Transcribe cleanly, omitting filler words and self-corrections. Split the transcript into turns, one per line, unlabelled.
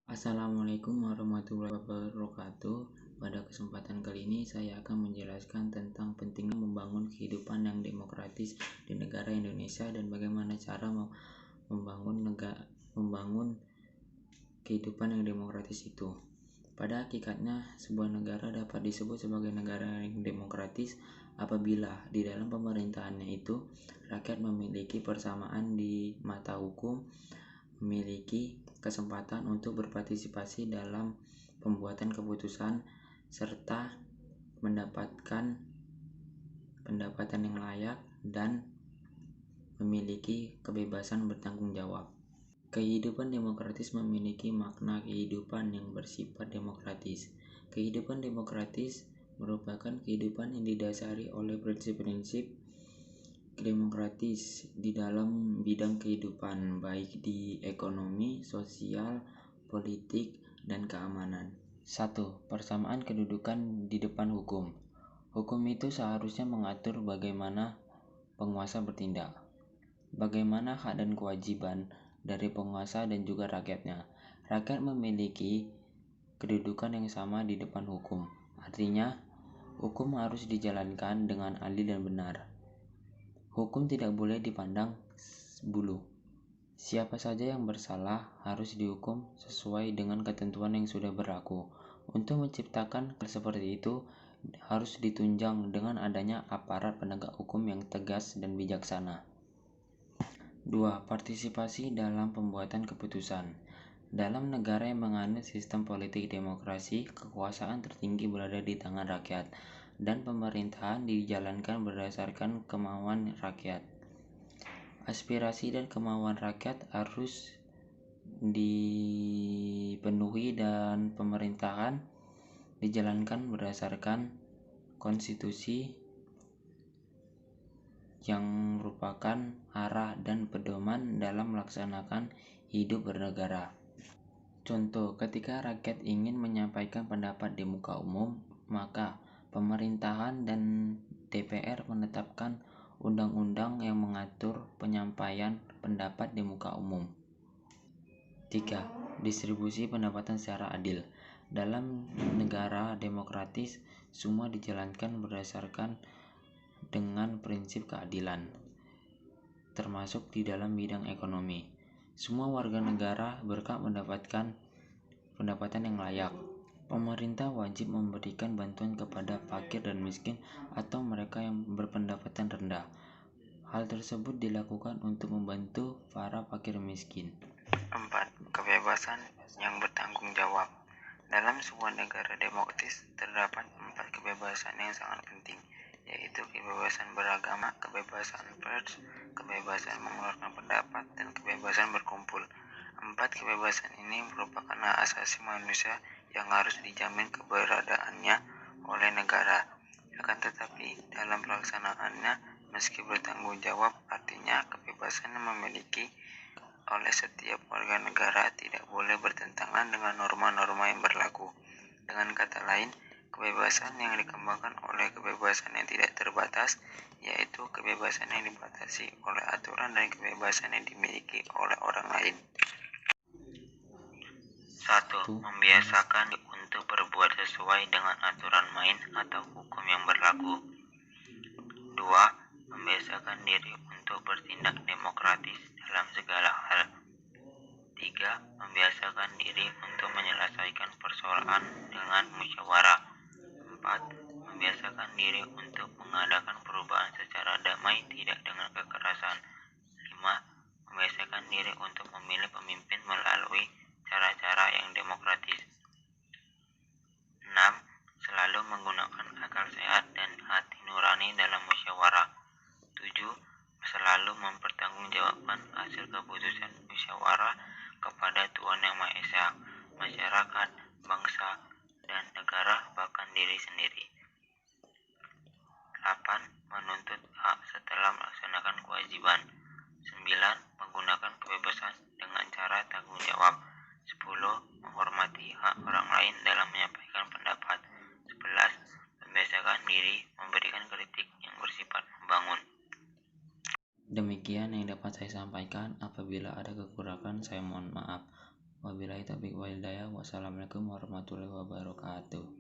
Assalamualaikum warahmatullahi wabarakatuh. Pada kesempatan kali ini saya akan menjelaskan tentang pentingnya membangun kehidupan yang demokratis di negara Indonesia dan bagaimana cara membangun kehidupan yang demokratis itu. Pada hakikatnya, sebuah negara dapat disebut sebagai negara yang demokratis apabila di dalam pemerintahannya itu rakyat memiliki persamaan di mata hukum, memiliki kesempatan untuk berpartisipasi dalam pembuatan keputusan, serta mendapatkan pendapatan yang layak dan memiliki kebebasan bertanggung jawab. Kehidupan demokratis memiliki makna kehidupan yang bersifat demokratis. Kehidupan demokratis merupakan kehidupan yang didasari oleh prinsip-prinsip demokratis di dalam bidang kehidupan, baik di ekonomi, sosial, politik, dan keamanan. 1. Persamaan kedudukan di depan hukum. Hukum itu seharusnya mengatur bagaimana penguasa bertindak, bagaimana hak dan kewajiban dari penguasa dan juga rakyatnya. Rakyat memiliki kedudukan yang sama di depan hukum. Artinya, hukum harus dijalankan dengan adil dan benar. Hukum tidak boleh dipandang bulu. Siapa saja yang bersalah harus dihukum sesuai dengan ketentuan yang sudah berlaku. Untuk menciptakan hal seperti itu harus ditunjang dengan adanya aparat penegak hukum yang tegas dan bijaksana. 2. Partisipasi dalam pembuatan keputusan. Dalam negara yang menganut sistem politik demokrasi, kekuasaan tertinggi berada di tangan rakyat, dan pemerintahan dijalankan berdasarkan kemauan rakyat. Aspirasi dan kemauan rakyat harus dipenuhi dan pemerintahan dijalankan berdasarkan konstitusi yang merupakan arah dan pedoman dalam melaksanakan hidup bernegara. Contoh, ketika rakyat ingin menyampaikan pendapat di muka umum, maka pemerintahan dan DPR menetapkan undang-undang yang mengatur penyampaian pendapat di muka umum. 3. Distribusi pendapatan secara adil. Dalam negara demokratis, semua dijalankan berdasarkan dengan prinsip keadilan, termasuk di dalam bidang ekonomi. Semua warga negara berhak mendapatkan pendapatan yang layak. Pemerintah wajib memberikan bantuan kepada fakir dan miskin atau mereka yang berpendapatan rendah. Hal tersebut dilakukan untuk membantu para fakir miskin. 4. Kebebasan yang bertanggung jawab. Dalam sebuah negara demokratis terdapat 4 kebebasan yang sangat penting, yaitu kebebasan beragama, kebebasan pers, kebebasan mengeluarkan pendapat, dan kebebasan berkumpul. 4 kebebasan ini merupakan hak asasi manusia yang harus dijamin keberadaannya oleh negara. Akan tetapi, dalam pelaksanaannya, meski bertanggung jawab, artinya kebebasan yang memiliki oleh setiap warga negara tidak boleh bertentangan dengan norma-norma yang berlaku. Dengan kata lain, kebebasan yang dikembangkan oleh kebebasan yang tidak terbatas, yaitu kebebasan yang dibatasi oleh aturan dan kebebasan yang dimiliki oleh orang lain. 1. Membiasakan untuk berbuat sesuai dengan aturan main atau hukum yang berlaku. 2. Membiasakan diri untuk bertindak demokratis dalam segala hal. 3. Membiasakan diri untuk menyelesaikan persoalan dengan musyawarah. 4. Membiasakan diri untuk mengadakan perubahan secara damai, tidak dengan kekerasan. 5. Membiasakan diri untuk memilih pemimpin melalui cara-cara yang demokratis. 6. Selalu menggunakan akal sehat dan hati nurani dalam musyawarah. 7. Selalu mempertanggungjawabkan hasil keputusan musyawarah kepada Tuhan Yang Maha Esa, masyarakat, bangsa, dan negara, bahkan diri sendiri. 8. Menuntut hak setelah melaksanakan kewajiban. 9. Menggunakan kebebasan dengan cara tanggung jawab. 10. Menghormati hak orang lain dalam menyampaikan pendapat. 11. Membiasakan diri memberikan kritik yang bersifat membangun. Demikian yang dapat saya sampaikan. Apabila ada kekurangan, saya mohon maaf. Wabillahi taufiq wal hidayah. Wassalamualaikum warahmatullahi wabarakatuh.